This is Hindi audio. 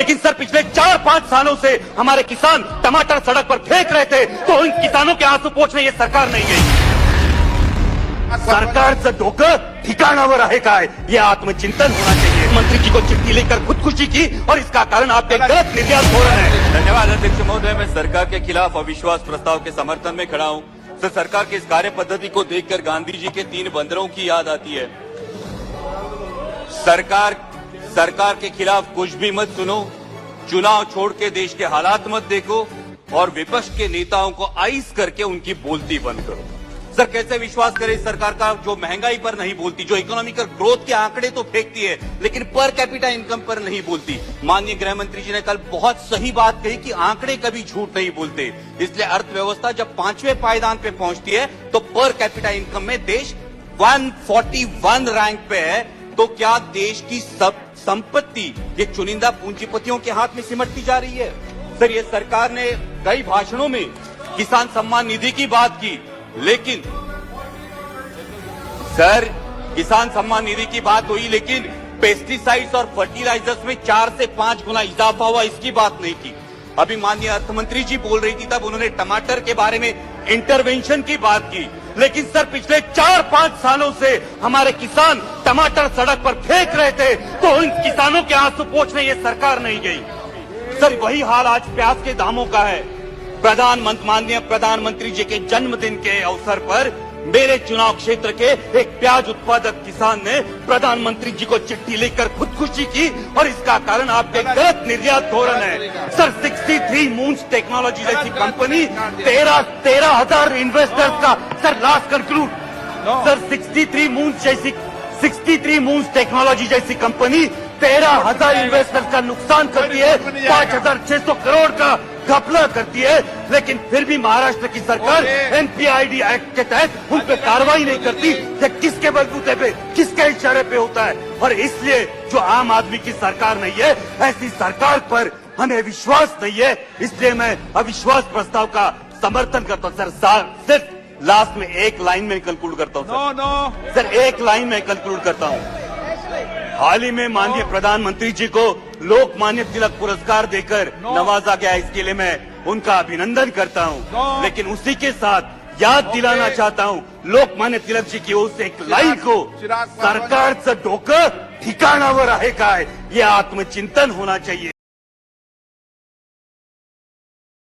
लेकिन सर पिछले 4-5 सालों से हमारे किसान टमाटर सड़क पर फेंक रहे थे, तो इन किसानों के आंसू पोंछने ये सरकार नहीं गई। सरकारचं डोकं ठिकाणावर आहे काय, ये आत्मचिंतन होना चाहिए। मंत्री जी को चिट्ठी लेकर खुदकुशी की और इसका कारण आपके गलत निर्यात धोरण है। धन्यवाद अध्यक्ष महोदय। मैं सरकार के खिलाफ अविश्वास प्रस्ताव के समर्थन में खड़ा हूं। सर, सरकार की इस कार्य पद्धति को देखकर गांधी जी के 3 बंदरों की याद आती है। सरकार के खिलाफ कुछ भी मत सुनो, चुनाव छोड़ के देश के हालात मत देखो और विपक्ष के नेताओं को आइस करके उनकी बोलती बंद करो। सर, कैसे विश्वास करें इस सरकार का जो महंगाई पर नहीं बोलती, जो इकोनॉमिकल ग्रोथ के आंकड़े तो फेंकती है लेकिन पर कैपिटा इनकम पर नहीं बोलती। माननीय गृह मंत्री जी ने कल बहुत सही बात कही कि आंकड़े कभी झूठ नहीं बोलते। इसलिए अर्थव्यवस्था जब 5वें पायदान पे पहुंचती है तो पर कैपिटा इनकम में देश 141 रैंक पे है। तो क्या देश की सब संपत्ति ये चुनिंदा पूंजीपतियों के हाथ में सिमटती जा रही है? सर, ये सरकार ने कई भाषणों में किसान सम्मान निधि की बात की, लेकिन सर किसान सम्मान निधि की बात हुई लेकिन पेस्टिसाइड्स और फर्टिलाइजर्स में 4 से 5 गुना इजाफा हुआ, इसकी बात नहीं की। अभी माननीय अर्थमंत्री जी बोल रही थी, तब उन्होंने टमाटर के बारे में इंटरवेंशन की बात की, लेकिन सर पिछले 4-5 सालों से हमारे किसान टमाटर सड़क पर फेंक रहे थे, तो इन किसानों के आंसू पोंछने ये सरकार नहीं गई। सर, वही हाल आज प्याज के दामों का है। माननीय प्रधानमंत्री जी के जन्मदिन के अवसर पर मेरे चुनाव क्षेत्र के एक प्याज उत्पादक किसान ने प्रधानमंत्री जी को चिट्ठी लिखकर खुदकुशी की और इसका कारण आपके गलत निर्यात धोरण है। सर, 63 मून्स टेक्नोलॉजी जैसी कंपनी 13,000 इन्वेस्टर्स का, sir last conclude, sir 63 moons technology जैसी कंपनी 13,000 इन्वेस्टर्स का नुकसान करती है, 5,600 करोड़ का घपला करती है, लेकिन फिर भी महाराष्ट्र की सरकार एनपीआईडी एक्ट के तहत उन पर कार्रवाई नहीं करती। ये किसके बलबूते पे, किसके इशारे पे होता है? और इसलिए जो आम आदमी की सरकार नहीं है, ऐसी सरकार पर हमें विश्वास नहीं है। इसलिए मैं अविश्वास प्रस्ताव का समर्थन करता हूँ। सर, सिर्फ लास्ट में एक लाइन में कंक्लूड करता हूँ। सर, एक लाइन में कंक्लूड करता हूँ। हाल ही में माननीय प्रधानमंत्री जी को लोकमान्य तिलक पुरस्कार देकर नवाजा गया, इसके लिए मैं उनका अभिनंदन करता हूं। लेकिन उसी के साथ याद दिलाना चाहता हूं लोकमान्य तिलक जी की ओर से एक लाइन को, सरकारचं डोकं ठिकाणावर आहे काय, ये आत्मचिंतन होना चाहिए।